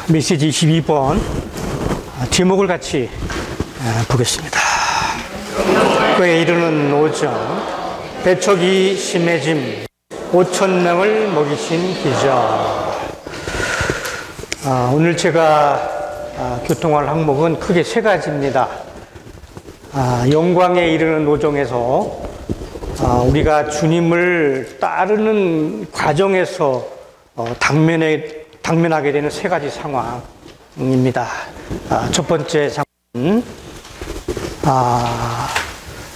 메시지 22번 제목을 같이 보겠습니다. 꾀에 이르는 노정, 배척이 심해짐, 5,000명을 먹이신 기적. 오늘 제가 교통할 항목은 크게 세 가지입니다. 영광에 이르는 노정에서 우리가 주님을 따르는 과정에서 당면하게 되는 세 가지 상황입니다. 첫 번째 상황은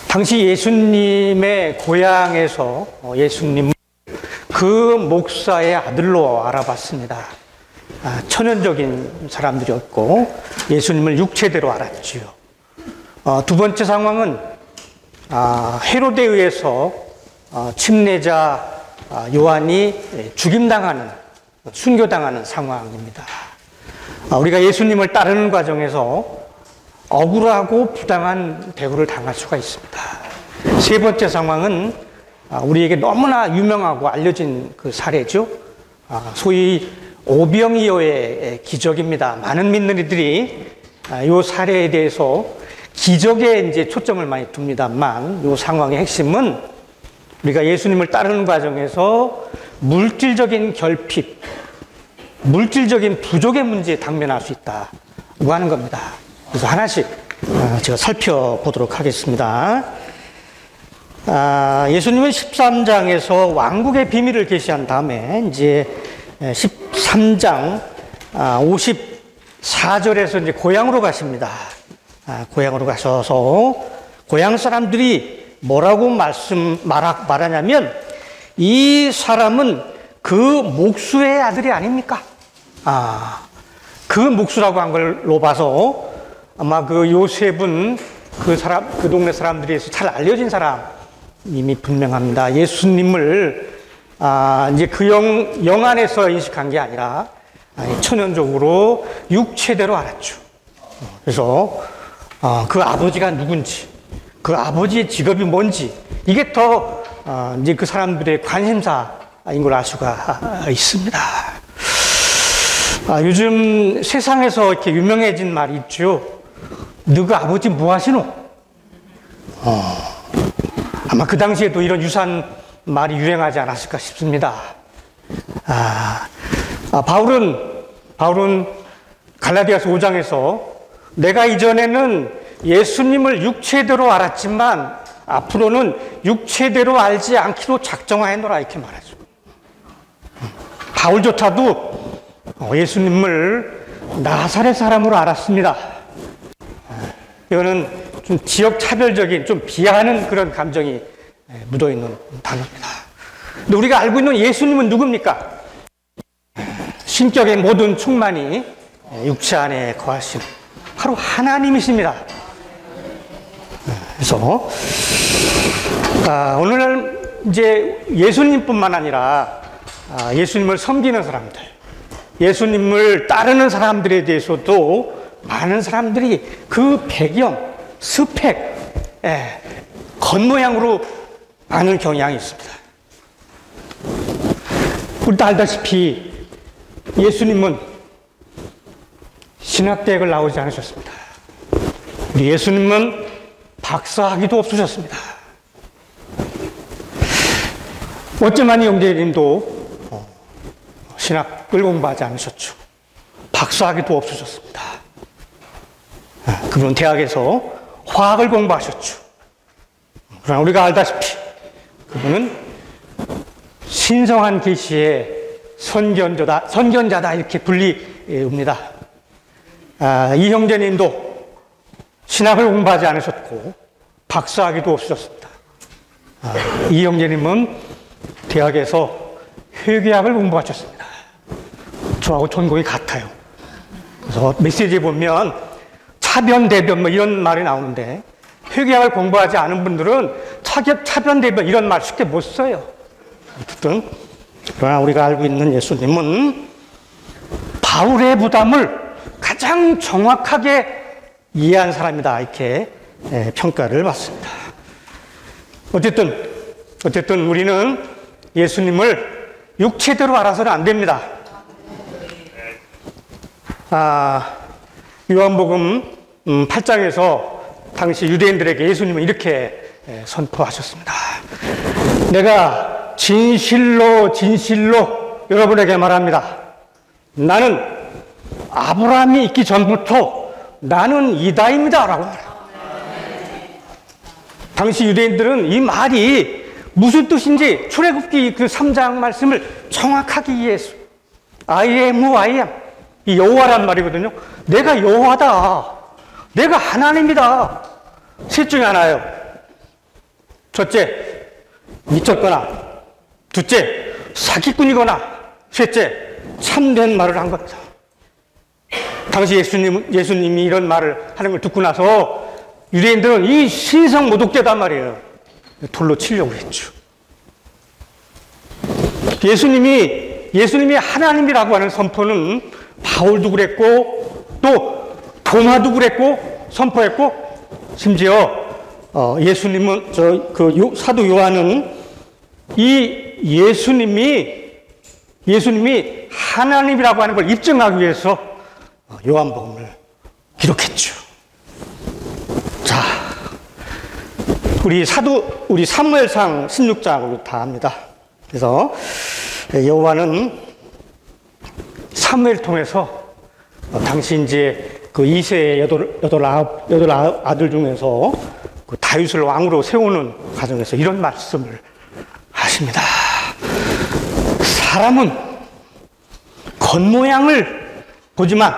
당시 예수님의 고향에서 예수님을 그 목사의 아들로 알아봤습니다. 천연적인 사람들이었고 예수님을 육체대로 알았지요. 두 번째 상황은 헤로데에 의해서 침례자 요한이 죽임당하는, 순교당하는 상황입니다. 우리가 예수님을 따르는 과정에서 억울하고 부당한 대우를 당할 수가 있습니다. 세 번째 상황은 우리에게 너무나 유명하고 알려진 그 사례죠. 소위 오병이어의 기적입니다. 많은 믿는 이들이 이 사례에 대해서 기적에 이제 초점을 많이 둡니다만, 이 상황의 핵심은 우리가 예수님을 따르는 과정에서 물질적인 결핍, 물질적인 부족의 문제에 당면할 수 있다고 하는 겁니다. 그래서 하나씩 제가 살펴보도록 하겠습니다. 예수님은 13장에서 왕국의 비밀을 계시한 다음에 이제 13장 54절에서 이제 고향으로 가십니다. 고향으로 가셔서 고향 사람들이 뭐라고 말하냐면, 이 사람은 그 목수의 아들이 아닙니까? 그 목수라고 한 걸로 봐서 아마 그 요셉은 그 동네 사람들에서 잘 알려진 사람임이 분명합니다. 예수님을 이제 그 영 안에서 인식한 게 아니라 천연적으로 육체대로 알았죠. 그래서 그 아버지가 누군지, 그 아버지의 직업이 뭔지, 이게 더 이제 그 사람들의 관심사인 걸 알 수가 있습니다. 요즘 세상에서 이렇게 유명해진 말이 있죠. 너그 아버지 뭐 하시노? 아마 그 당시에도 이런 유사한 말이 유행하지 않았을까 싶습니다. 바울은 갈라디아서 5장에서 내가 이전에는 예수님을 육체대로 알았지만 앞으로는 육체대로 알지 않기로 작정하였노라, 이렇게 말하죠. 바울조차도 예수님을 나사렛 사람으로 알았습니다. 이거는 좀 지역 차별적인, 좀 비하하는 그런 감정이 묻어있는 단어입니다. 근데 우리가 알고 있는 예수님은 누굽니까? 신격의 모든 충만이 육체 안에 거하신 바로 하나님이십니다. 그래서 오늘 이제 예수님뿐만 아니라 예수님을 섬기는 사람들, 예수님을 따르는 사람들에 대해서도 많은 사람들이 그 배경, 스펙, 겉모양으로 아는 경향이 있습니다. 우리도 알다시피 예수님은 신학대학을 나오지 않으셨습니다. 우리 예수님은 박사학위도 없으셨습니다. 어쩌만이 형제님도 신학을 공부하지 않으셨죠. 박사학위도 없으셨습니다. 그분은 대학에서 화학을 공부하셨죠. 그러나 우리가 알다시피 그분은 신성한 계시의 선견자다 이렇게 불리웁니다. 이 형제님도 신학을 공부하지 않으셨고 박사학위도 없으셨습니다. 이 형제님은 대학에서 회계학을 공부하셨습니다. 저하고 전공이 같아요. 그래서 메시지에 보면 차변대변 뭐 이런 말이 나오는데, 회계학을 공부하지 않은 분들은 차변대변 이런 말 쉽게 못 써요. 어쨌든 그러나 우리가 알고 있는 예수님은 바울의 부담을 가장 정확하게 이해한 사람이다, 이렇게 평가를 받습니다. 어쨌든 우리는 예수님을 육체대로 알아서는 안 됩니다. 요한복음 8장에서 당시 유대인들에게 예수님은 이렇게 선포하셨습니다. 내가 진실로 진실로 여러분에게 말합니다. 나는 아브라함이 있기 전부터 나는 이다입니다. 라고 말해요. 당시 유대인들은 이 말이 무슨 뜻인지 출애굽기 그 3장 말씀을 정확하게 이해했어요. I am who I am. 이 여호와란 말이거든요. 내가 여호와다. 내가 하나님이다. 셋 중에 하나예요. 첫째, 미쳤거나. 둘째, 사기꾼이거나. 셋째, 참된 말을 한 겁니다. 당시 예수님이 이런 말을 하는 걸 듣고 나서 유대인들은 이 신성 모독죄단 말이에요. 돌로 치려고 했죠. 예수님이 하나님이라고 하는 선포는 바울도 그랬고 또 도마도 그랬고 선포했고 심지어 예수님은 사도 요한은 이 예수님이 하나님이라고 하는 걸 입증하기 위해서 요한복음을 기록했죠. 자, 우리 사무엘상 16장으로 다 합니다. 그래서 여호와는 사무엘 통해서 당시 이제 그 2세의 여덟 아들 중에서 그 다윗을 왕으로 세우는 과정에서 이런 말씀을 하십니다. 사람은 겉모양을 보지만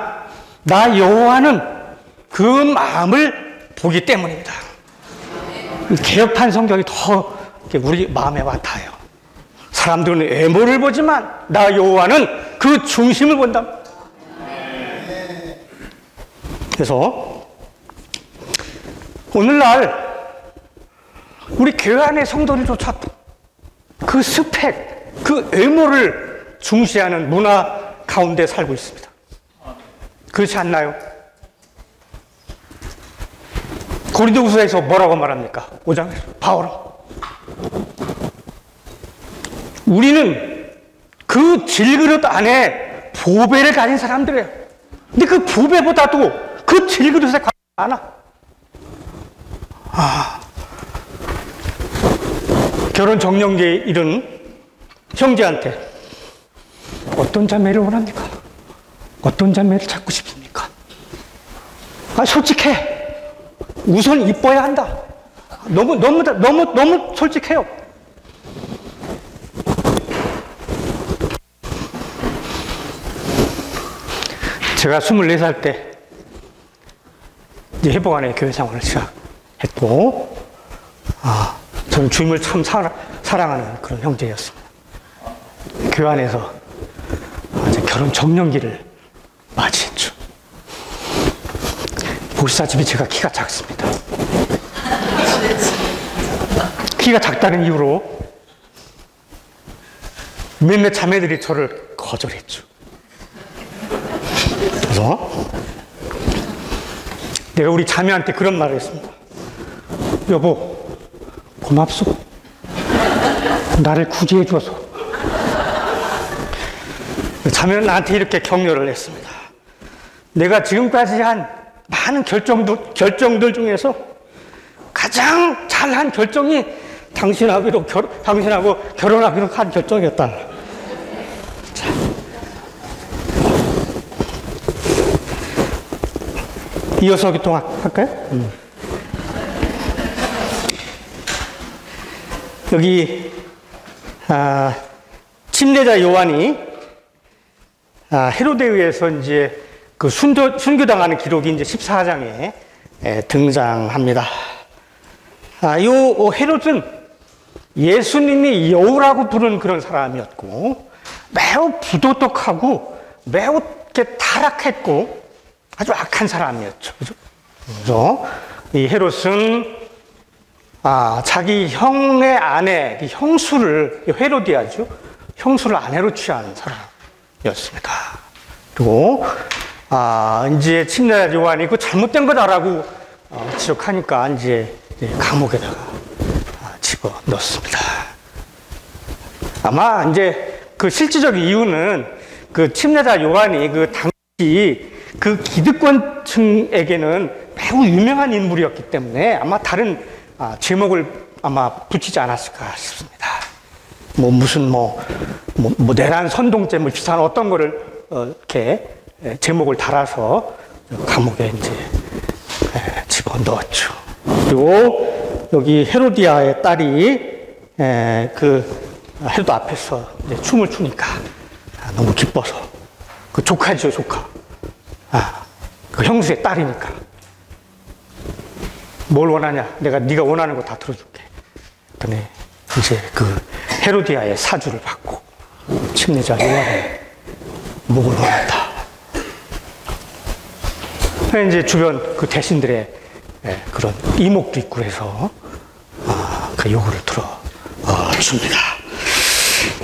나 여호와는 그 마음을 보기 때문입니다. 개혁판 성경이 더 우리 마음에 와닿아요. 사람들은 외모를 보지만 나 여호와는 그 중심을 본다. 그래서 오늘날 우리 교회 안의 성도들조차도 그 스펙, 그 외모를 중시하는 문화 가운데 살고 있습니다. 그렇지 않나요? 고린도후서에서 뭐라고 말합니까? 5장에서 바울은 우리는 그 질그릇 안에 보배를 가진 사람들이에요. 근데 그 보배보다도 그 질그릇에 관심이 많아. 결혼 정년기에 이른 형제한테 어떤 자매를 원합니까? 어떤 자매를 찾고 싶습니까? 솔직해. 우선 이뻐야 한다. 너무 솔직해요. 제가 24살 때 이제 회복안에 교회 생활을 시작했고, 저는 주님을 참 사랑하는 그런 형제였습니다. 교회 안에서 이제 결혼 정년기를 맞이했죠. 보시다시피 제가 키가 작습니다. 키가 작다는 이유로 몇몇 자매들이 저를 거절했죠. 그래서 내가 우리 자매한테 그런 말을 했습니다. 여보, 고맙소. 나를 구제해 줘서. 자매는 나한테 이렇게 격려를 했습니다. 내가 지금까지 한 많은 결정들 중에서 가장 잘한 결정이 당신하고 결혼하기로 한 결정이었다. 자. 이어서 교통할까요? 여기 침례자 요한이 헤로데에 의해서 이제 그 순교당하는 기록이 이제 14장에 등장합니다. 요 헤롯은 예수님이 여우라고 부르는 그런 사람이었고 매우 부도덕하고 매우 이렇게 타락했고 아주 악한 사람이었죠. 그죠? 그래서 이 헤롯은 자기 형의 아내, 형수를, 헤로디아죠. 형수를 아내로 취한 사람이었습니다. 그리고, 이제 침례자 요한이 그 잘못된 거다라고 지적하니까 이제 감옥에다가 집어 넣습니다. 아마 이제 그 실질적인 이유는 그 침례자 요한이 그 당시 그 기득권층에게는 매우 유명한 인물이었기 때문에 아마 다른 제목을 아마 붙이지 않았을까 싶습니다. 내란 선동죄 비슷한 어떤 거를 이렇게 제목을 달아서 감옥에 이제 집어넣었죠. 그리고 여기 헤로디아의 딸이 그 헤로드 앞에서 이제 춤을 추니까 너무 기뻐서 그 조카죠, 조카. 그 형수의 딸이니까 뭘 원하냐? 내가 네가 원하는 거 다 들어줄게. 그랬더니 이제 그 헤로디아의 사주를 받고 침례자 요한의 목을 원한다. 이제 주변 그 대신들의 그런 이목도 있고 해서 그 요구를 들어줍니다.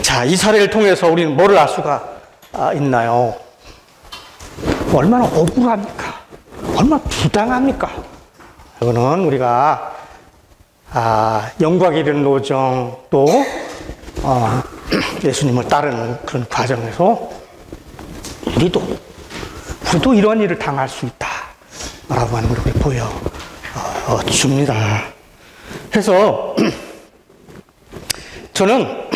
자, 이 사례를 통해서 우리는 뭐를 알 수가 있나요? 얼마나 억울합니까? 얼마나 부당합니까? 이거는 우리가 영광 이른 노정 또 예수님을 따르는 그런 과정에서 우리도 이런 일을 당할 수 있다라고 하는 걸 보여줍니다. 그래서 저는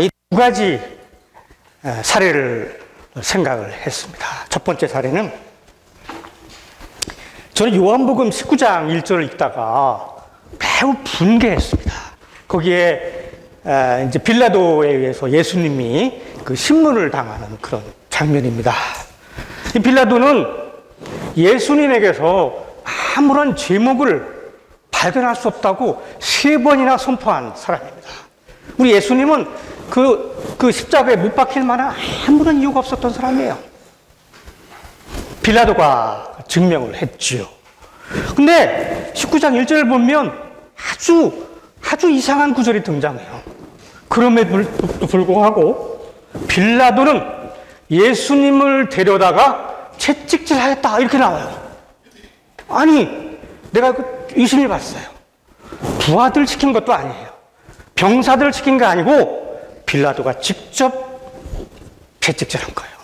이 두 가지 사례를 생각을 했습니다. 첫 번째 사례는 저는 요한복음 19장 1절을 읽다가 매우 분개했습니다. 거기에 이제 빌라도에 의해서 예수님이 그 신문을 당하는 그런 장면입니다. 이 빌라도는 예수님에게서 아무런 제목을 발견할 수 없다고 3번이나 선포한 사람입니다. 우리 예수님은 그 십자가에 못 박힐 만한 아무런 이유가 없었던 사람이에요. 빌라도가 증명을 했지요. 근데 19장 1절을 보면 아주 이상한 구절이 등장해요. 그럼에도 불구하고 빌라도는 예수님을 데려다가 채찍질하였다 이렇게 나와요. 아니, 내가 의심을 봤어요. 부하들 시킨 것도 아니에요. 병사들 시킨 게 아니고 빌라도가 직접 채찍질한 거예요.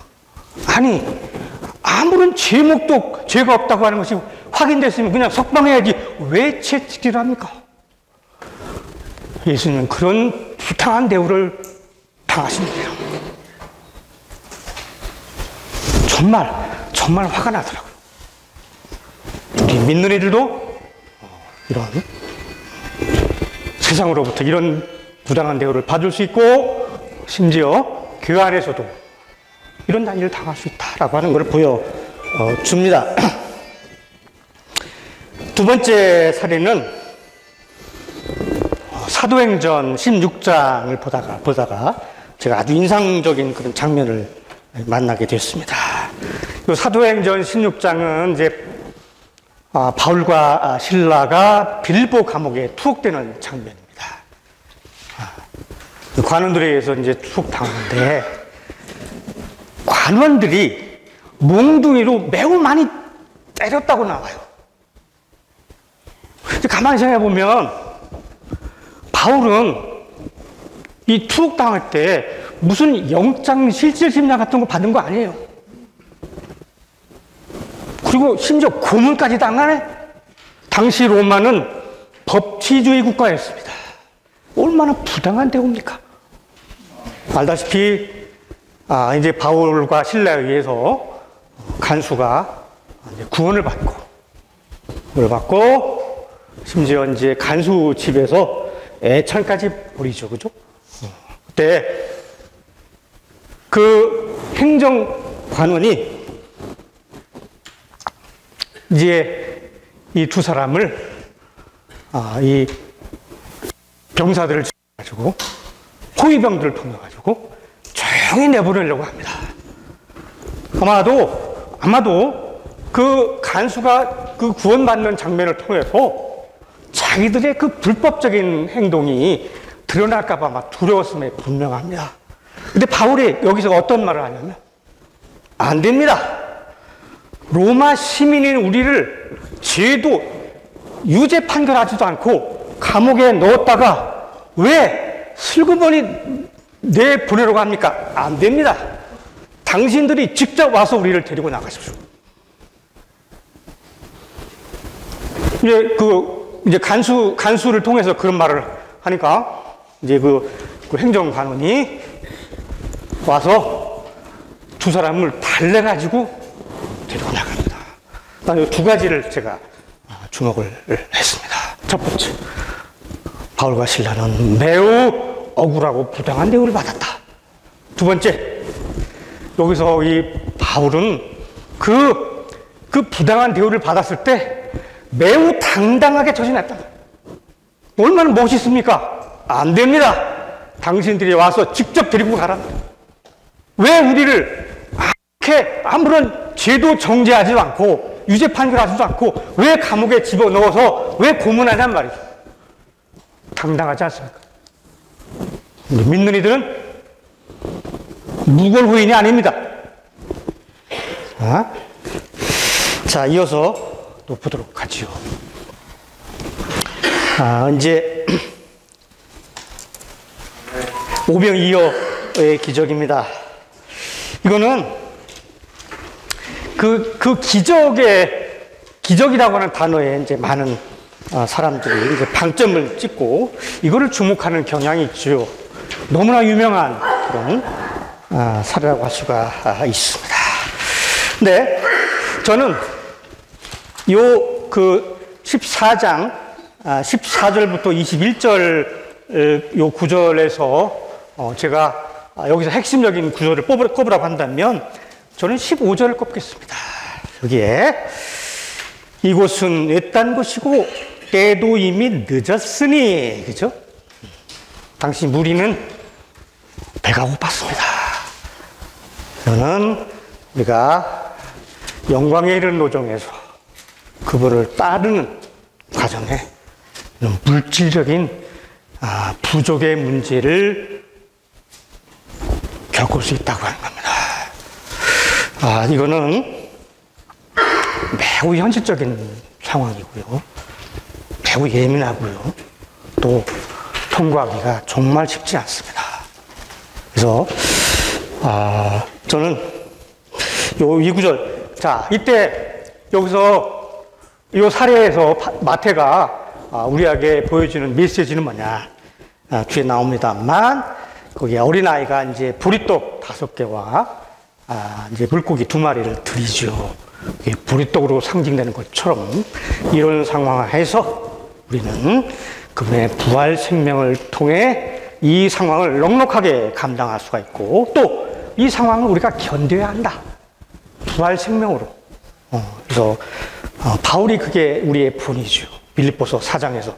아니, 아무런 제목도 죄가 없다고 하는 것이 확인됐으면 그냥 석방해야지 왜 채찍질을 합니까? 예수님은 그런 부당한 대우를 당하십니다. 정말 화가 나더라고요. 우리 믿는 이들도 이런 세상으로부터 이런 부당한 대우를 받을 수 있고 심지어 교회 안에서도 이런 일을 당할 수 있다라고 하는 것을 보여줍니다. 두 번째 사례는 사도행전 16장을 보다가 제가 아주 인상적인 그런 장면을 만나게 됐습니다. 이 사도행전 16장은 이제 바울과 실라가 빌보 감옥에 투옥되는 장면입니다. 관원들에 의해서 이제 투옥당하는데 관원들이 몽둥이로 매우 많이 때렸다고 나와요. 가만히 생각해 보면 바울은 이 투옥당할 때 무슨 영장 실질심사 같은 거 받은 거 아니에요. 그리고 심지어 고문까지 당하네. 당시 로마는 법치주의 국가였습니다. 얼마나 부당한 대우입니까? 알다시피 이제 바울과 실라에 의해서 간수가 이제 구원을 받고 심지어 이제 간수 집에서 애찬까지 벌이죠, 그죠? 그때 그 행정관원이 이제 이 두 사람을 이 병사들을 가지고 호위병들을 통해 가지고 조용히 내보내려고 합니다. 아마도 그 간수가 그 구원받는 장면을 통해서 자기들의 그 불법적인 행동이 드러날까봐 막 두려웠음에 분명합니다. 근데 바울이 여기서 어떤 말을 하냐면, 안 됩니다. 로마 시민인 우리를 죄도 유죄 판결하지도 않고 감옥에 넣었다가 왜 슬그머니 내보내려고 합니까? 안 됩니다. 당신들이 직접 와서 우리를 데리고 나가십시오. 이제 간수를 통해서 그런 말을 하니까, 이제 그 행정관원이 와서 두 사람을 달래가지고 데리고 나갑니다. 이 두 가지를 제가 주목을 했습니다. 첫 번째, 바울과 실라는 매우 억울하고 부당한 대우를 받았다. 두 번째, 여기서 이 바울은 그 부당한 대우를 받았을 때 매우 당당하게 처신했다. 얼마나 멋있습니까? 안 됩니다. 당신들이 와서 직접 데리고 가라. 왜 우리를 이렇게 아무런 죄도 정죄하지도 않고 유죄 판결하지도 않고 왜 감옥에 집어넣어서 왜 고문하냔 말이죠. 당당하지 않습니까? 우리 믿는 이들은 무골후인이 아닙니다. 자, 이어서 또 보도록 하지요. 이제 오병이어의 기적입니다. 이거는 그 기적이라고 하는 단어에 이제 많은 사람들이 이제 방점을 찍고 이거를 주목하는 경향이 있죠. 너무나 유명한 그런 사례라고 할 수가 있습니다. 근데 저는 요 14장 14절부터 21절 요 구절에서 제가 여기서 핵심적인 구절을 꼽으라고 한다면 저는 15절을 꼽겠습니다. 여기에 이곳은 외딴 곳이고 때도 이미 늦었으니, 그죠? 당시 무리는 배가 고팠습니다. 저는 우리가 영광에 이르는 노정에서 그분을 따르는 과정에 물질적인 부족의 문제를 겪을 수 있다고 하는 겁니다. 이거는 매우 현실적인 상황이고요. 매우 예민하고요. 또 통과하기가 정말 쉽지 않습니다. 그래서 저는 이 구절, 자, 이때 여기서 이 사례에서 마태가 우리에게 보여주는 메시지는 뭐냐? 뒤에 나옵니다만 거기에 어린아이가 이제 보리떡 5개와 이제 물고기 2마리를 드리죠. 보리떡으로 상징되는 것처럼 이런 상황에서 우리는 그분의 부활 생명을 통해 이 상황을 넉넉하게 감당할 수가 있고 또 이 상황을 우리가 견뎌야 한다. 부활 생명으로. 그래서 바울이 그게 우리의 본이죠. 빌립보서 4장에서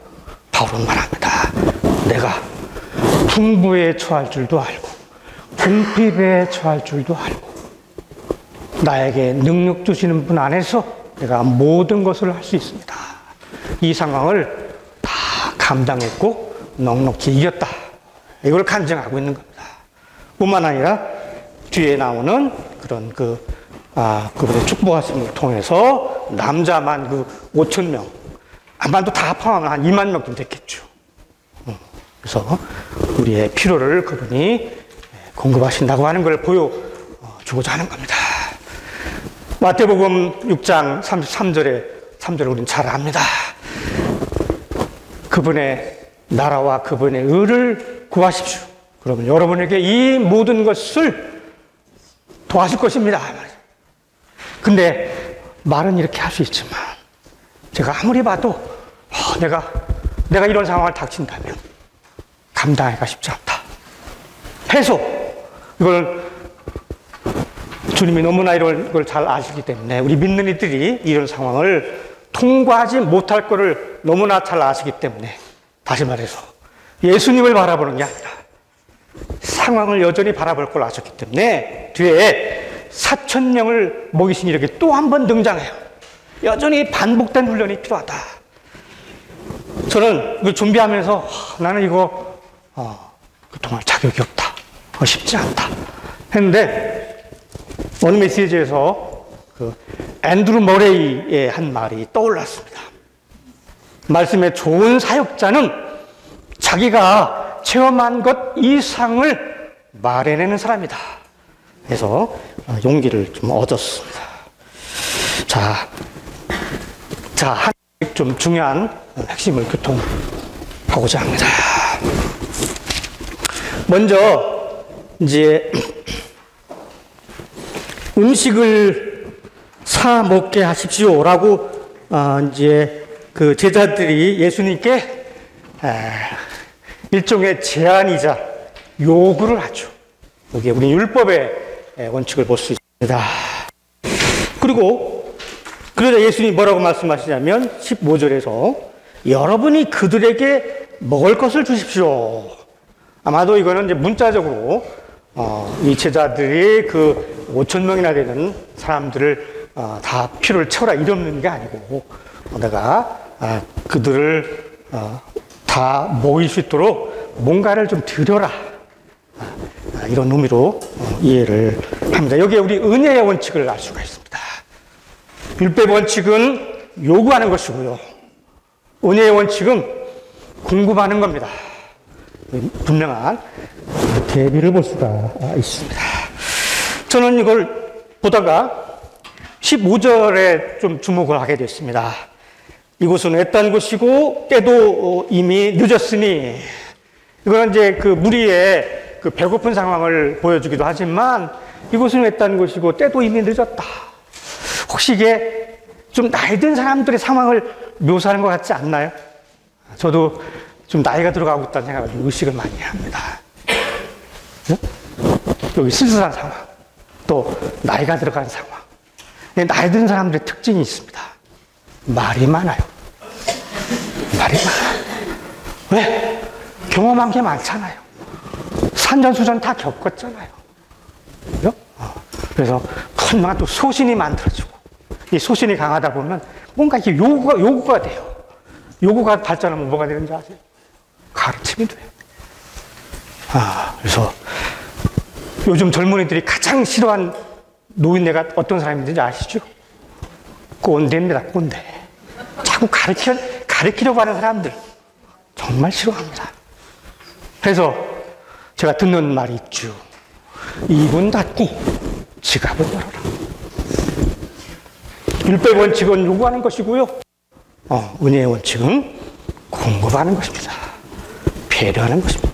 바울은 말합니다. 내가 풍부에 처할 줄도 알고 궁핍에 처할 줄도 알고 나에게 능력 주시는 분 안에서 내가 모든 것을 할 수 있습니다. 이 상황을 다 감당했고 넉넉히 이겼다. 이걸 간증하고 있는 겁니다. 뿐만 아니라 뒤에 나오는 그런 그분의 축복하심을 통해서 남자만 5,000명, 아마도 다 포함하면 한 2만 명쯤 됐겠죠. 그래서 우리의 필요를 그분이 공급하신다고 하는 걸 보여주고자 하는 겁니다. 마태복음 6장 3절을 우리는 잘 압니다. 그분의 나라와 그분의 의를 구하십시오. 그러면 여러분에게 이 모든 것을 도와줄 것입니다. 근데 말은 이렇게 할 수 있지만 제가 아무리 봐도 내가 이런 상황을 닥친다면 감당하기가 쉽지 않다. 해서 이걸 주님이 너무나 이런 걸 잘 아시기 때문에 우리 믿는 이들이 이런 상황을 통과하지 못할 것을 너무나 잘 아시기 때문에 다시 말해서 예수님을 바라보는 게 아니라 상황을 여전히 바라볼 걸 아셨기 때문에 뒤에 4,000명을 먹이신 이렇게 또 한 번 등장해요. 여전히 반복된 훈련이 필요하다. 저는 이걸 준비하면서 나는 이거 그동안 자격이 없다. 쉽지 않다. 했는데 어느 메시지에서 앤드루 머레이의 한 말이 떠올랐습니다. 말씀의 좋은 사역자는 자기가 체험한 것 이상을 말해내는 사람이다. 해서 용기를 좀 얻었습니다. 한 좀 중요한 핵심을 교통하고자 합니다. 먼저 이제 음식을 사 먹게 하십시오라고 이제 그 제자들이 예수님께 일종의 제안이자 요구를 하죠. 여기에 우리 율법의 원칙을 볼 수 있습니다. 그러자 예수님이 뭐라고 말씀하시냐면 15절에서 여러분이 그들에게 먹을 것을 주십시오. 아마도 이거는 이제 문자적으로 이 제자들이 그 5,000명이나 되는 사람들을 다 필요를 채워라 이러는 게 아니고 내가 그들을 다 먹일 수 있도록 뭔가를 좀 드려라 이런 의미로 이해를 합니다. 여기에 우리 은혜의 원칙을 알 수가 있습니다. 율법 원칙은 요구하는 것이고요. 은혜의 원칙은 공급하는 겁니다. 분명한 대비를 볼 수가 있습니다. 저는 이걸 보다가 15절에 좀 주목을 하게 됐습니다. 이곳은 외딴 곳이고 때도 이미 늦었으니, 이거는 이제 그 무리의 그 배고픈 상황을 보여주기도 하지만 이곳은 외딴 곳이고 때도 이미 늦었다. 혹시 이게 좀 나이 든 사람들의 상황을 묘사하는 것 같지 않나요? 저도 좀 나이가 들어가고 있다는 생각을 의식을 많이 합니다. 여기 쓸쓸한 상황, 또 나이가 들어간 상황. 나이 든 사람들의 특징이 있습니다. 말이 많아요. 말이 많아요. 왜? 경험한 게 많잖아요. 산전수전 다 겪었잖아요. 그죠? 그래서 분명한 또 소신이 만들어지고, 이 소신이 강하다 보면 뭔가 이게 요구가 돼요. 요구가 발전하면 뭐가 되는지 아세요? 가르침이 돼요. 그래서 요즘 젊은이들이 가장 싫어하는 노인네가 어떤 사람인지 아시죠? 꼰대입니다, 꼰대. 자꾸 가르치려고 하는 사람들. 정말 싫어합니다. 그래서 제가 듣는 말이 있죠. 입은 닫고 지갑은 열어라. 율법 원칙은 요구하는 것이고요. 은혜의 원칙은 공급하는 것입니다. 배려하는 것입니다.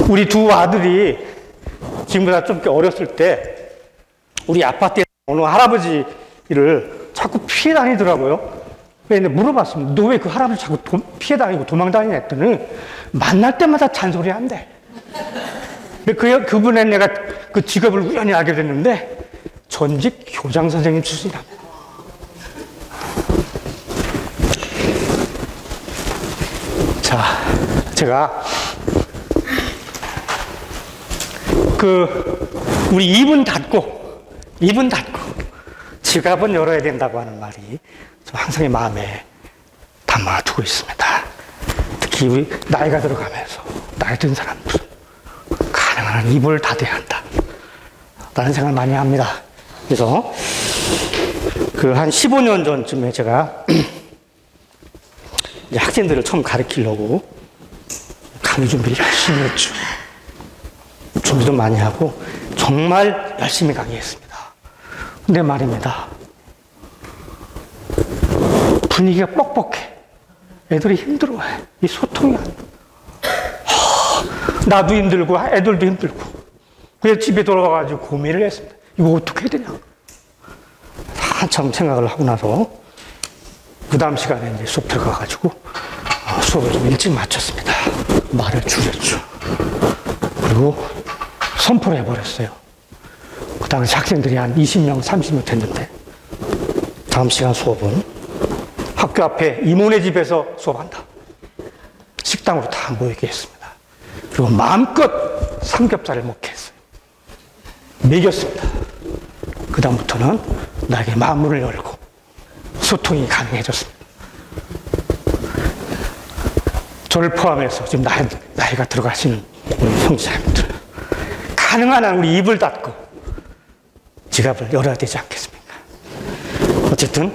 우리 두 아들이 지금보다 좀 어렸을 때 우리 아파트에 어느 할아버지를 자꾸 피해 다니더라고요. 그래서 물어봤습니다. 너 왜 그 할아버지 자꾸 피해 다니고 도망 다니냐 했더니 만날 때마다 잔소리 한대. 그분의 내가 그 직업을 우연히 알게 됐는데 전직 교장 선생님 출신이랍니다. 자, 제가 우리 입은 닫고 지갑은 열어야 된다고 하는 말이 좀 항상 마음에 담아두고 있습니다. 특히 우리 나이가 들어가면서 나이 든 사람들 가능한 한 입을 닫아야 한다 라는 생각을 많이 합니다. 그래서 한 15년 전쯤에 제가 학생들을 처음 가르치려고 강의 준비를 열심히 했죠. 준비도 많이 하고 정말 열심히 강의했습니다. 근데 말입니다. 분위기가 뻑뻑해. 애들이 힘들어해. 이 소통이 안 돼. 나도 힘들고 애들도 힘들고. 그래서 집에 돌아가가지고 고민을 했습니다. 이거 어떻게 해야 되냐. 한참 생각을 하고 나서 그 다음 시간에 이제 수업 들어가가지고 수업을 좀 일찍 마쳤습니다. 말을 줄였죠. 그리고 선포를 해버렸어요. 그 당시 학생들이 한 20명, 30명 됐는데 다음 시간 수업은 학교 앞에 이모네 집에서 수업한다. 식당으로 다 모이게 했습니다. 그리고 마음껏 삼겹살을 먹게 했어요. 먹였습니다. 그 다음부터는 나에게 마음문을 열고 소통이 가능해졌습니다. 저를 포함해서 지금 나이가 들어가시는 우리 형제자매들, 가능한 한 우리 입을 닫고 지갑을 열어야 되지 않겠습니까? 어쨌든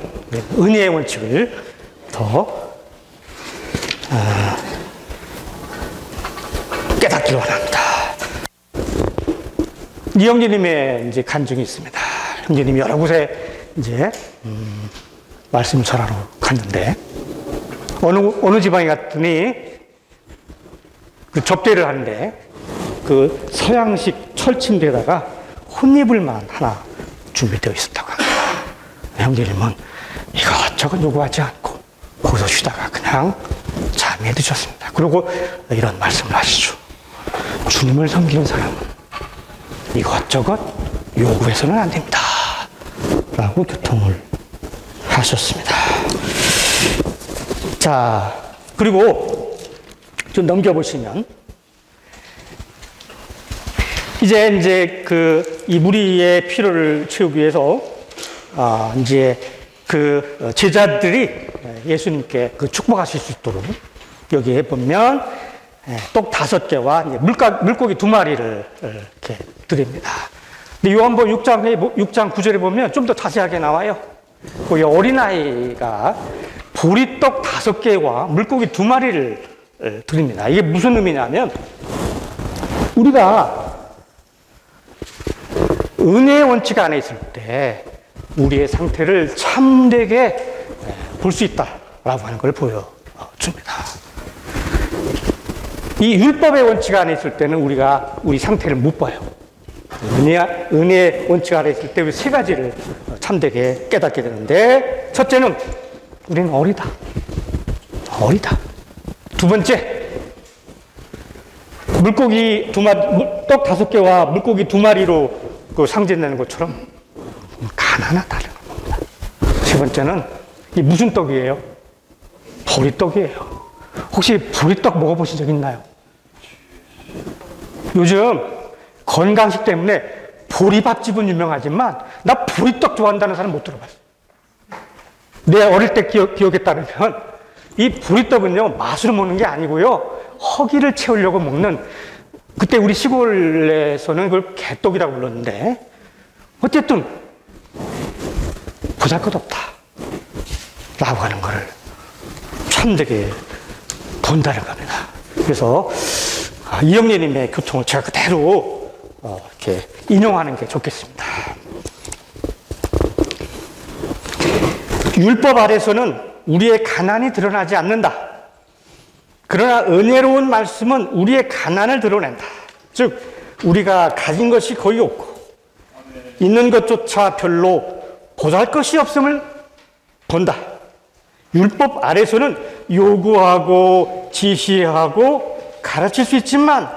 은혜의 원칙을 더 깨닫기를 원합니다. 이 형제님의 이제 간증이 있습니다. 형제님이 여러 곳에 이제, 말씀 전하러 갔는데, 어느 지방에 갔더니, 그 접대를 하는데, 그 서양식 철침대에다가 혼이불만 하나 준비되어 있었다고 합니다. 형제님은 이것저것 요구하지 않고, 거기서 쉬다가 그냥 잠에 드셨습니다. 그리고 이런 말씀을 하시죠. 주님을 섬기는 사람은 이것저것 요구해서는 안 됩니다. 라고 교통을 하셨습니다. 자, 그리고 좀 넘겨보시면, 이제 이 무리의 필요를 채우기 위해서, 이제 그 제자들이 예수님께 그 축복하실 수 있도록 여기에 보면 떡 5개와 물고기 2마리를 이렇게 드립니다. 근데 요한복음 6장 9절에 보면 좀 더 자세하게 나와요. 거기 어린아이가 보리떡 5개와 물고기 2마리를 드립니다. 이게 무슨 의미냐면, 우리가 은혜의 원칙 안에 있을 때 우리의 상태를 참되게 볼 수 있다라고 하는 걸 보여줍니다. 이 율법의 원칙 안에 있을 때는 우리가 우리 상태를 못 봐요. 은혜의 원칙 안에 있을 때 우리 3가지를 참되게 깨닫게 되는데, 첫째는 우리는 어리다. 두 번째, 물고기 2마리, 떡 5개와 물고기 2마리로 그 상징되는 것처럼 가난하다는 겁니다. 세 번째는 이 무슨 떡이에요? 보리떡이에요. 혹시 보리떡 먹어보신 적 있나요? 요즘 건강식 때문에 보리밥집은 유명하지만 나 보리떡 좋아한다는 사람 못 들어봤어요. 내 어릴 때 기억에 따르면 이 보리떡은요, 맛으로 먹는 게 아니고요, 허기를 채우려고 먹는, 그때 우리 시골에서는 그걸 개떡이라고 불렀는데, 어쨌든 보잘것없다 라고 하는 거를 참되게 본다는 겁니다. 그래서 이 형제님의 교통을 제가 그대로 이렇게 인용하는 게 좋겠습니다. 율법 아래서는 우리의 가난이 드러나지 않는다. 그러나 은혜로운 말씀은 우리의 가난을 드러낸다. 즉, 우리가 가진 것이 거의 없고 있는 것조차 별로 보잘 것이 없음을 본다. 율법 아래서는 요구하고 지시하고 가르칠 수 있지만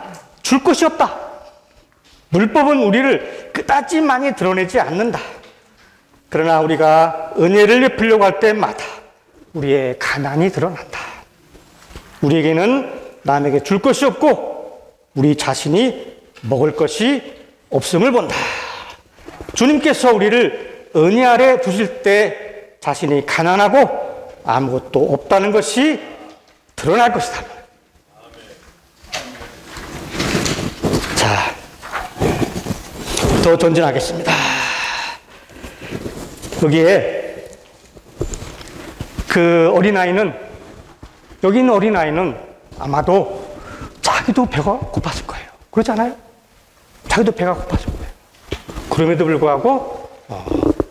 줄 것이 없다. 율법은 우리를 그다지 많이 드러내지 않는다. 그러나 우리가 은혜를 베풀려고 할 때마다 우리의 가난이 드러난다. 우리에게는 남에게 줄 것이 없고 우리 자신이 먹을 것이 없음을 본다. 주님께서 우리를 은혜 아래 두실 때 자신이 가난하고 아무것도 없다는 것이 드러날 것이다. 자, 더 전진하겠습니다. 여기에 그 어린아이는, 여기 있는 어린아이는 아마도 자기도 배가 고팠을 거예요. 그렇지 않아요? 자기도 배가 고팠을 거예요. 그럼에도 불구하고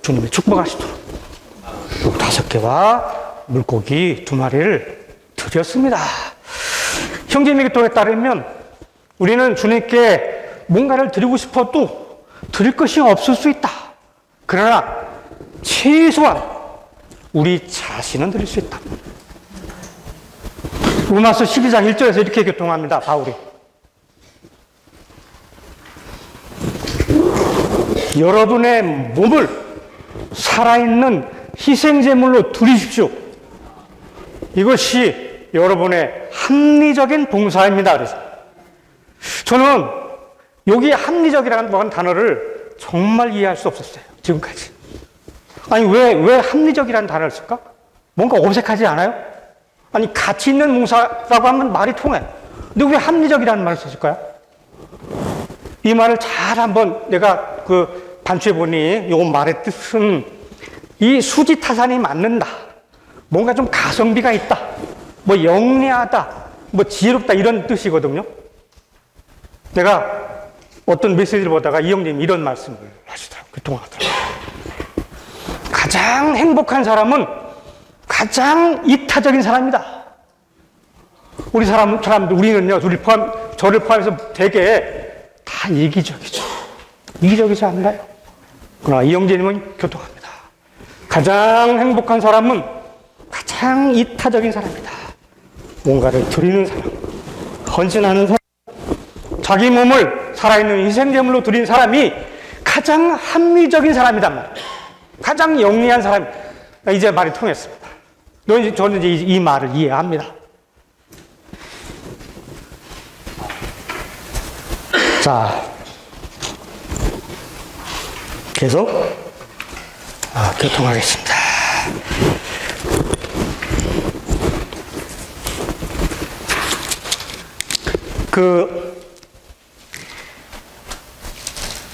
주님이 축복하시도록 5개와 물고기 2마리를 드렸습니다. 형제님의 교통에 따르면 우리는 주님께 뭔가를 드리고 싶어도 드릴 것이 없을 수 있다. 그러나 최소한 우리 자신은 드릴 수 있다. 로마서 12장 1절에서 이렇게 교통합니다. 바울이. 여러분의 몸을 살아있는 희생제물로 드리십시오. 이것이 여러분의 합리적인 봉사입니다. 그래서 저는 여기 합리적이라는 단어를 정말 이해할 수 없었어요. 지금까지. 아니, 왜 합리적이라는 단어를 쓸까? 뭔가 어색하지 않아요? 아니, 가치 있는 봉사라고 하면 말이 통해. 근데 왜 합리적이라는 말을 썼을까요? 이 말을 잘 한번 내가 그 반추해 보니 이 말의 뜻은 이 수지타산이 맞는다. 뭔가 좀 가성비가 있다. 뭐 영리하다. 뭐 지혜롭다. 이런 뜻이거든요. 내가 어떤 메시지를 보다가 이영님이 이런 말씀을 하시더라고요. 교통하더라고요. 가장 행복한 사람은 가장 이타적인 사람이다. 사람들, 우리는요, 저를 포함해서 되게 다 이기적이죠. 이기적이지 않나요? 그러나 이영재님은 교통합니다. 가장 행복한 사람은 가장 이타적인 사람이다. 뭔가를 드리는 사람, 헌신하는 사람, 자기 몸을 살아있는 희생제물로 드린 사람이 가장 합리적인 사람이단 말이에요. 가장 영리한 사람. 이제 말이 통했습니다. 저는 이제 이 말을 이해합니다. 자, 계속 교통하겠습니다.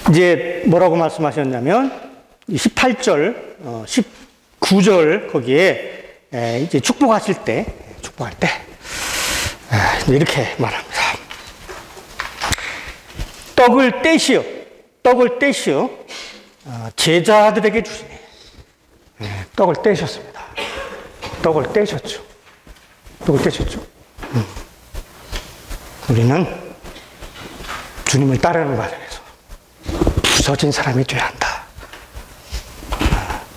이제 뭐라고 말씀하셨냐면 18절, 19절 거기에 이제 축복할 때 이렇게 말합니다. 떡을 떼시어 제자들에게 주시니. 떡을 떼셨습니다. 떡을 떼셨죠. 우리는 주님을 따르는 과정에서 부서진 사람이 되어야 한다.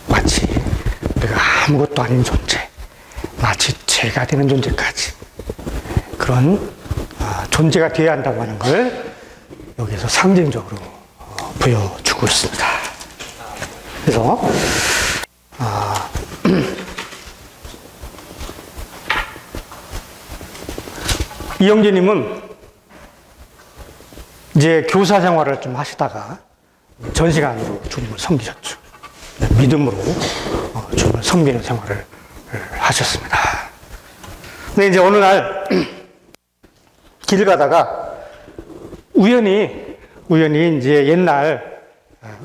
마치 내가 아무것도 아닌 존재, 마치 죄가 되는 존재까지 그런 존재가 되어야 한다고 하는 걸 여기서 상징적으로 보여주고 있습니다. 그래서 이영재님은 이제 교사 생활을 좀 하시다가 전시관으로 주님을 섬기셨죠. 믿음으로 주님을 섬기는 생활을 하셨습니다. 근데 이제 어느 날 길 가다가 우연히 이제 옛날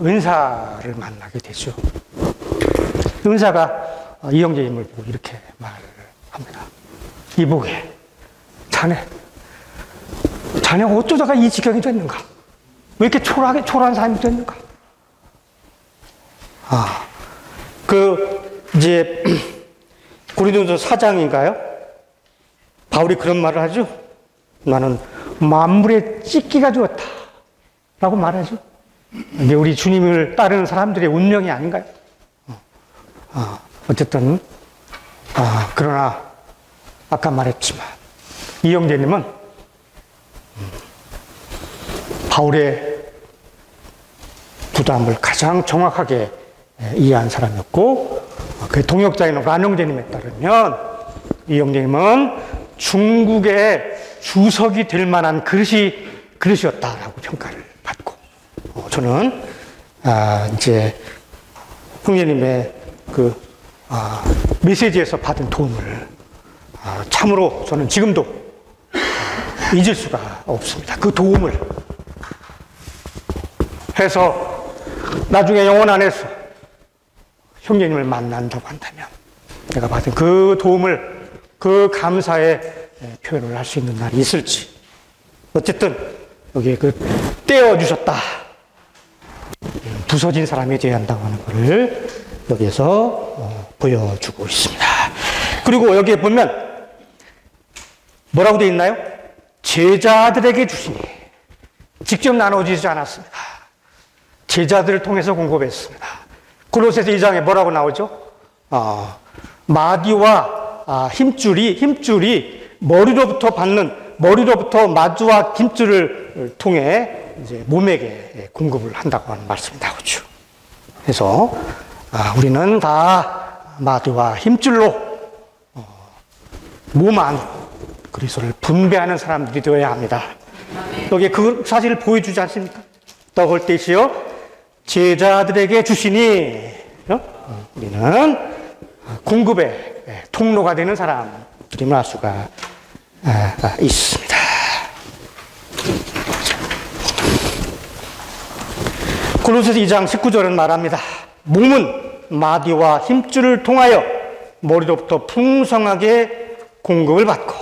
은사를 만나게 되죠. 은사가 이영재님을 보고 이렇게 말을 합니다. 이보게, 자네가 어쩌다가 이 지경이 됐는가? 왜 이렇게 초라한 사람이 됐는가? 이제 고린도전서 4장인가요? 바울이 그런 말을 하죠. 나는 만물의 찢기가 되었다 라고 말하죠. 이게 우리 주님을 따르는 사람들의 운명이 아닌가요? 어쨌든 그러나 아까 말했지만 이영재님은 바울의 부담을 가장 정확하게 이해한 사람이었고, 그 동역자인 란영재님에 따르면 이영재님은 중국의 주석이 될 만한 그릇이었다라고 평가를 받고, 저는 이제 형제님의 메시지에서 받은 도움을 참으로 저는 지금도 잊을 수가 없습니다. 그 도움을 해서 나중에 영혼 안에서 형제님을 만난다고 한다면 내가 받은 그 도움을, 그 감사의 표현을 할 수 있는 날이 있을지. 어쨌든 여기에 떼어주셨다, 부서진 사람이 되어야 한다고 하는 것을 여기에서 보여주고 있습니다. 그리고 여기에 보면 뭐라고 되어 있나요? 제자들에게 주시니. 직접 나눠지지 않았습니다. 제자들을 통해서 공급했습니다. 골로새서 2장에 뭐라고 나오죠? 마디와 힘줄이 머리로부터 마주와 힘줄을 통해 이제 몸에게 공급을 한다고 하는 말씀이 나오죠. 그래서 우리는 다 마디와 힘줄로 몸 안으로 그리스도를 분배하는 사람들이 되어야 합니다. 여기에 그 사실을 보여주지 않습니까? 떡을 떼시어 제자들에게 주시니. 우리는 공급의 통로가 되는 사람들임을 알 수가 있습니다. 골로새서 2장 19절은 말합니다. 몸은 마디와 힘줄을 통하여 머리로부터 풍성하게 공급을 받고,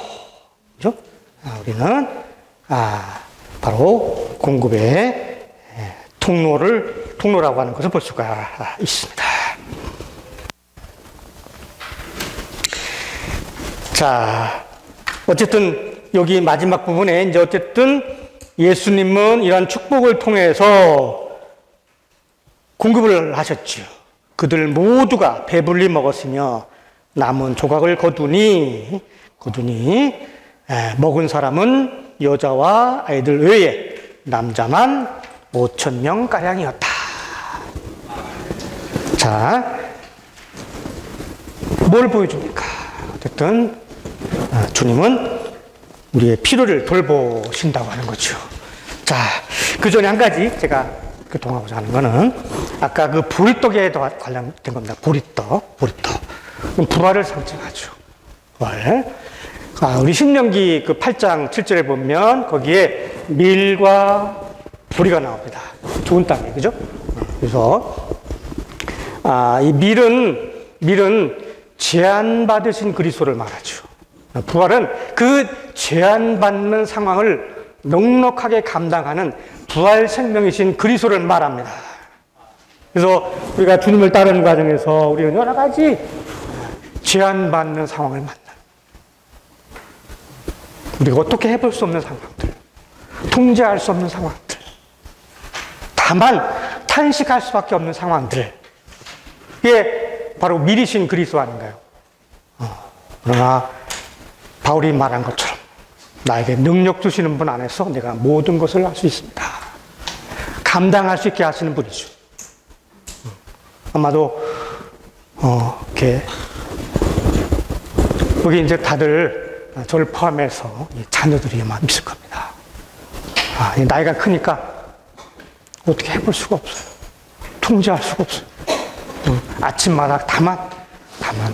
그죠? 우리는 바로 공급의 통로라고 하는 것을 볼 수가 있습니다. 자, 어쨌든 여기 마지막 부분에 이제 어쨌든 예수님은 이러한 축복을 통해서 공급을 하셨죠. 그들 모두가 배불리 먹었으며 남은 조각을 거두니 먹은 사람은 여자와 아이들 외에 남자만 5,000명 가량이었다. 자, 뭘 보여줍니까? 어쨌든 주님은 우리의 필요를 돌보신다고 하는 거죠. 자, 그 전에 한 가지 제가 교통하고자 하는 거는 아까 그 보리떡에 관련된 겁니다. 보리떡. 부활을 상징하죠. 부활. 우리 신명기 그 8장 7절에 보면 거기에 밀과 보리가 나옵니다. 좋은 땅에, 그죠? 그래서 이 밀은 제한받으신 그리스도를 말하죠. 부활은 그 제한받는 상황을 넉넉하게 감당하는 부활 생명이신 그리스도를 말합니다. 그래서 우리가 주님을 따르는 과정에서 우리는 여러 가지 제한받는 상황을 만나. 우리가 어떻게 해볼 수 없는 상황들, 통제할 수 없는 상황들, 다만 탄식할 수밖에 없는 상황들. 이게 바로 미리신 그리스도 아닌가요? 그러나 바울이 말한 것처럼 나에게 능력 주시는 분 안에서 내가 모든 것을 할 수 있습니다. 감당할 수 있게 하시는 분이죠. 아마도 이렇게 여기 이제 다들 저를 포함해서 자녀들이 아마 있을 겁니다. 나이가 크니까 어떻게 해볼 수가 없어요. 통제할 수가 없어요. 아침마다 다만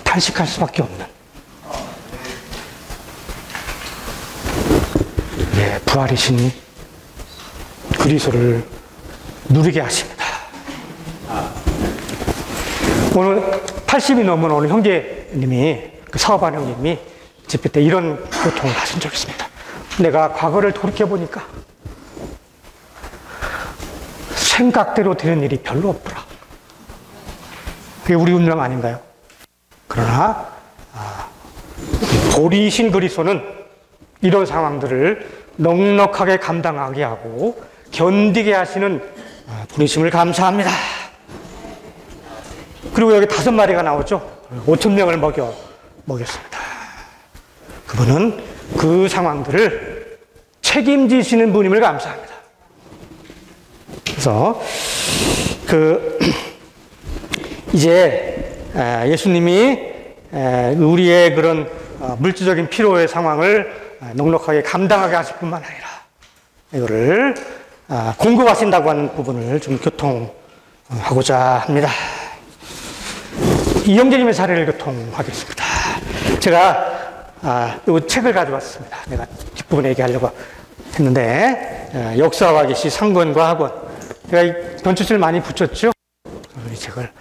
탄식할 수밖에 없는. 부활이신 그리스도를 누리게 하십니다. 오늘 80이 넘은 오늘 형제님이, 그 사업하는 형님이 집회 때 이런 고통을 하신 적이 있습니다. 내가 과거를 돌이켜보니까 생각대로 되는 일이 별로 없더라. 그게 우리 운명 아닌가요? 그러나 보리신 그리스도는 이런 상황들을 넉넉하게 감당하게 하고 견디게 하시는 분이심을 감사합니다. 그리고 여기 5마리가 나오죠. 5,000명을 먹였습니다. 그분은 그 상황들을 책임지시는 분임을 감사합니다. 그래서 이제 예수님이 우리의 그런 물질적인 필요의 상황을 넉넉하게 감당하게 하실 뿐만 아니라 이거를 공급하신다고 하는 부분을 좀 교통하고자 합니다. 이 형제님의 사례를 교통하겠습니다. 제가 이 책을 가져왔습니다. 내가 뒷부분에 얘기하려고 했는데 역사와 계시, 상권과 학원. 제가 이 변주실 많이 붙였죠. 이 책을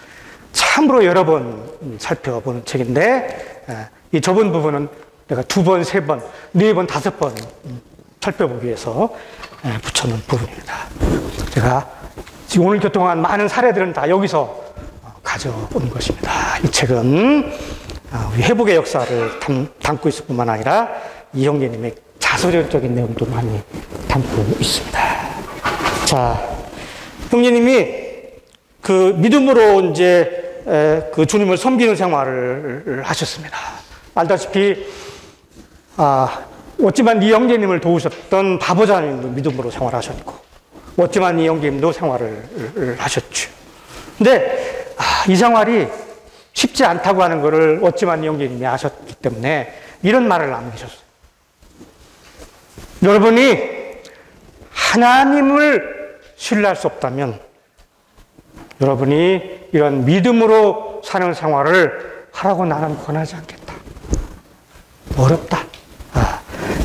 참으로 여러 번 살펴보는 책인데 이 좁은 부분은 내가 2번, 3번, 4번, 5번 살펴보기 위해서 붙여놓은 부분입니다. 제가 지금 오늘 교통한 많은 사례들은 다 여기서 가져온 것입니다. 이 책은 우리 회복의 역사를 담고 있을 뿐만 아니라 이 형제님의 자서전적인 내용도 많이 담고 있습니다. 자, 형제님이 그 믿음으로 이제 그 주님을 섬기는 생활을 하셨습니다. 알다시피 어찌만 이 형제님을 도우셨던 바보자님도 믿음으로 생활하셨고 어찌만 이 형제님도 생활을 하셨죠. 근데 이 생활이 쉽지 않다고 하는 것을 어찌만 이 형제님이 아셨기 때문에 이런 말을 남기셨어요. 여러분이 하나님을 신뢰할 수 없다면 여러분이 이런 믿음으로 사는 생활을 하라고 나는 권하지 않겠다. 어렵다.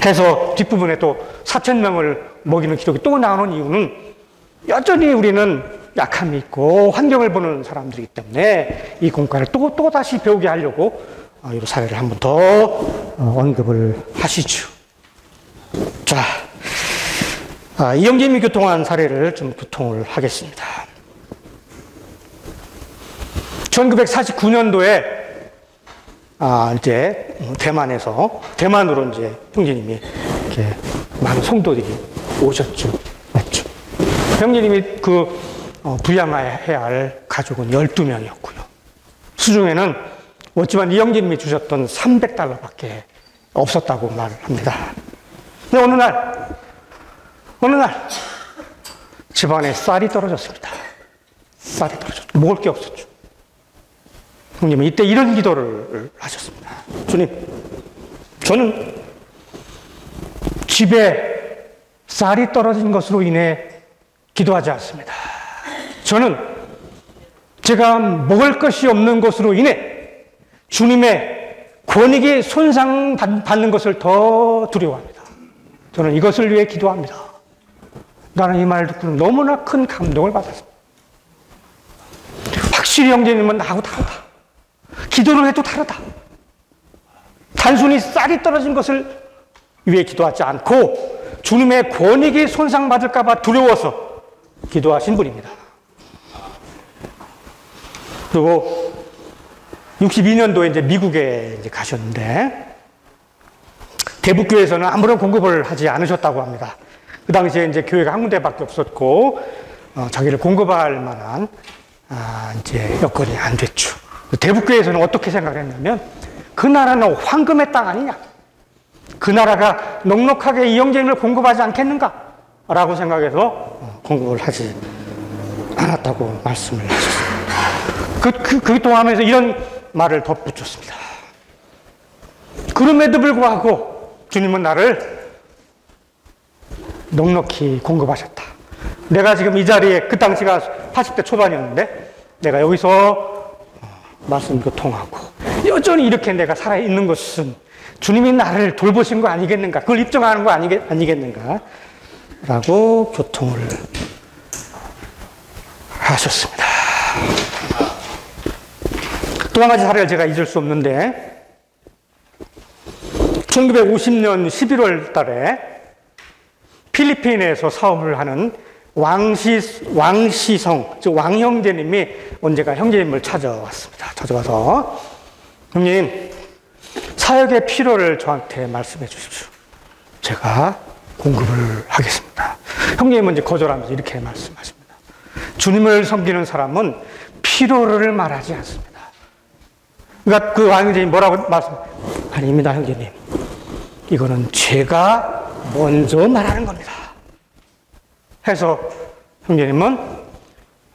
해서 뒷부분에 또 4,000명을 먹이는 기록이 또 나오는 이유는 여전히 우리는 약함이 있고 환경을 보는 사람들이기 때문에 이 공과를 또 다시 배우게 하려고 이 사례를 한 번 더 언급을 하시죠. 자, 이영재님이 교통한 사례를 좀 교통을 하겠습니다. 1949년도에 이제 대만으로 이제 형제님이 이렇게 많은 성도들이 오셨죠. 맞죠. 형제님이 부양해야 할 가족은 12명이었고요. 수중에는 어찌만 이 형제님이 주셨던 $300밖에 없었다고 말을 합니다. 근데 어느 날 집안에 쌀이 떨어졌습니다. 쌀이 떨어졌죠. 먹을 게 없었죠. 형님은 이때 이런 기도를 하셨습니다. 주님, 저는 집에 쌀이 떨어진 것으로 인해 기도하지 않습니다. 저는 제가 먹을 것이 없는 것으로 인해 주님의 권익이 손상받는 것을 더 두려워합니다. 저는 이것을 위해 기도합니다. 나는 이 말을 듣고 너무나 큰 감동을 받았습니다. 확실히 형제님은 나하고 다르다. 기도를 해도 다르다. 단순히 쌀이 떨어진 것을 위해 기도하지 않고 주님의 권익이 손상받을까 봐 두려워서 기도하신 분입니다. 그리고 62년도에 이제 미국에 이제 가셨는데 대북교회에서는 아무런 공급을 하지 않으셨다고 합니다. 그 당시에 이제 교회가 한 군데밖에 없었고 자기를 공급할 만한 이제 여건이 안 됐죠. 대북교회에서는 어떻게 생각을 했냐면 그 나라는 황금의 땅 아니냐? 그 나라가 넉넉하게 이 형제님을 공급하지 않겠는가? 라고 생각해서 공급을 하지 않았다고 말씀을 하셨습니다. 그 동안에서 이런 말을 덧붙였습니다. 그럼에도 불구하고 주님은 나를 넉넉히 공급하셨다. 내가 지금 이 자리에 그 당시가 80대 초반이었는데 내가 여기서 말씀 교통하고 여전히 이렇게 내가 살아있는 것은 주님이 나를 돌보신 거 아니겠는가? 그걸 입증하는 거 아니겠는가? 라고 교통을 하셨습니다. 또 한 가지 사례를 제가 잊을 수 없는데 1950년 11월 달에 필리핀에서 사업을 하는 왕시성, 즉 왕형제님이 언제가 형제님을 찾아왔습니다. 찾아와서 형님, 사역의 필요를 저한테 말씀해 주십시오. 제가 공급을 하겠습니다. 형님은 이제 거절하면서 이렇게 말씀하십니다. 주님을 섬기는 사람은 필요를 말하지 않습니다. 그러니까 그 왕형제님 뭐라고 아닙니다, 형제님. 이거는 제가 먼저 말하는 겁니다. 해서 형제님은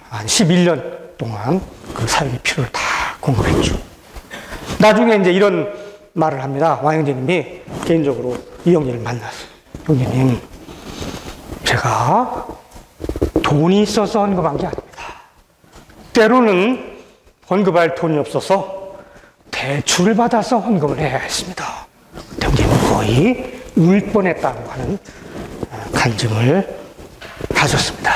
한 11년 동안 그 사역의 필요를 다 공급했죠. 나중에 이제 이런 말을 합니다. 왕형제님이 개인적으로 이 형제를 만났어요. 형제님, 제가 돈이 있어서 헌금한 게 아닙니다. 때로는 헌금할 돈이 없어서 대출을 받아서 헌금을 해야 했습니다. 형제님은 거의 울 뻔했다고 하는 간증을 하셨습니다.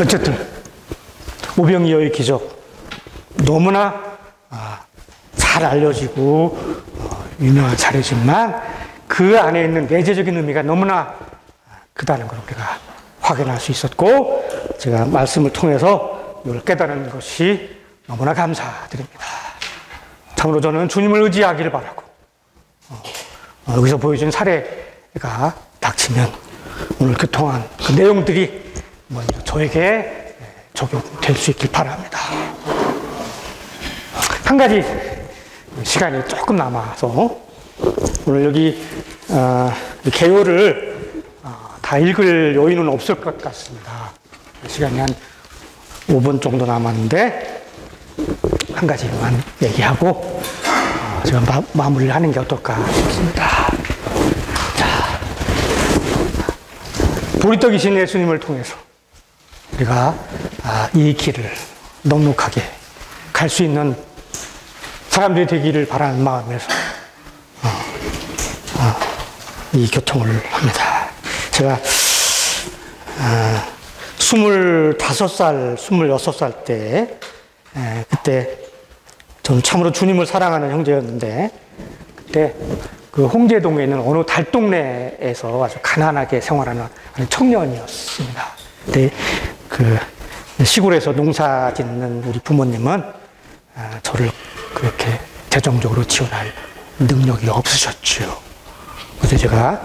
어쨌든 오병이어의 기적 너무나 잘 알려지고 유명한 사례지만 그 안에 있는 내재적인 의미가 너무나 크다는 걸 우리가 확인할 수 있었고 제가 말씀을 통해서 이걸 깨달은 것이 너무나 감사드립니다. 참으로 저는 주님을 의지하기를 바라고 여기서 보여준 사례가 닥치면 오늘 교통한 그 내용들이 먼저 저에게 적용될 수 있길 바랍니다. 한 가지 시간이 조금 남아서 오늘 여기 개요를 다 읽을 여유는 없을 것 같습니다. 시간이 한 5분 정도 남았는데 한 가지만 얘기하고 제가 마무리를 하는 게 어떨까 싶습니다. 자, 보리떡이신 예수님을 통해서 우리가 이 길을 넉넉하게 갈 수 있는 사람들이 되기를 바라는 마음에서 이 교통을 합니다. 제가 25살, 26살 때 그때 저는 참으로 주님을 사랑하는 형제였는데 때 그 홍제동에 있는 어느 달동네에서 아주 가난하게 생활하는 청년이었습니다. 근데 그 시골에서 농사 짓는 우리 부모님은 저를 그렇게 재정적으로 지원할 능력이 없으셨죠. 그래서 제가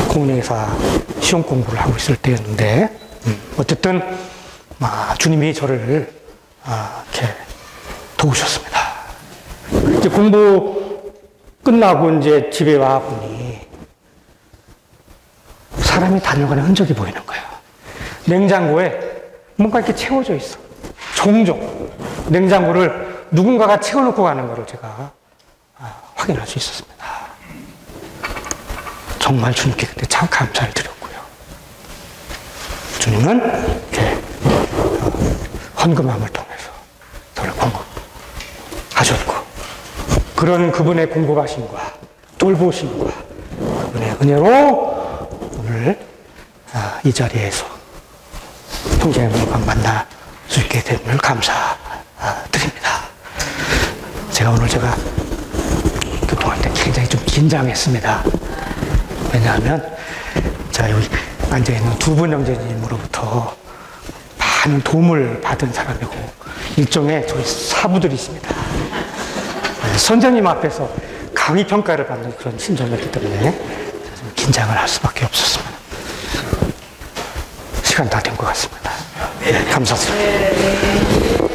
공인회사 시험 공부를 하고 있을 때였는데, 어쨌든 주님이 저를 이렇게 도우셨습니다. 이제 공부 끝나고 이제 집에 와 보니 사람이 다녀가는 흔적이 보이는 거예요. 냉장고에 뭔가 이렇게 채워져 있어. 종종 냉장고를 누군가가 채워놓고 가는 것을 제가 확인할 수 있었습니다. 정말 주님께 그때 참 감사를 드렸고요. 주님은 이렇게 헌금함을 통해서 저를 공급하셨고, 그런 그분의 공급하심과 돌보심과 그분의 은혜로 오늘 이 자리에서 형제님과 만날 수 있게 됨을 감사드립니다. 오늘 제가 교통할 때 굉장히 좀 긴장했습니다. 왜냐하면 제가 여기 앉아있는 두 분 형제님으로부터 많은 도움을 받은 사람이고, 일종의 저희 사부들이 있습니다. 선생님 앞에서 강의 평가를 받는 그런 심정이었기 때문에 좀 긴장을 할 수밖에 없었습니다. 시간 다 된 것 같습니다. 네, 감사드립니다.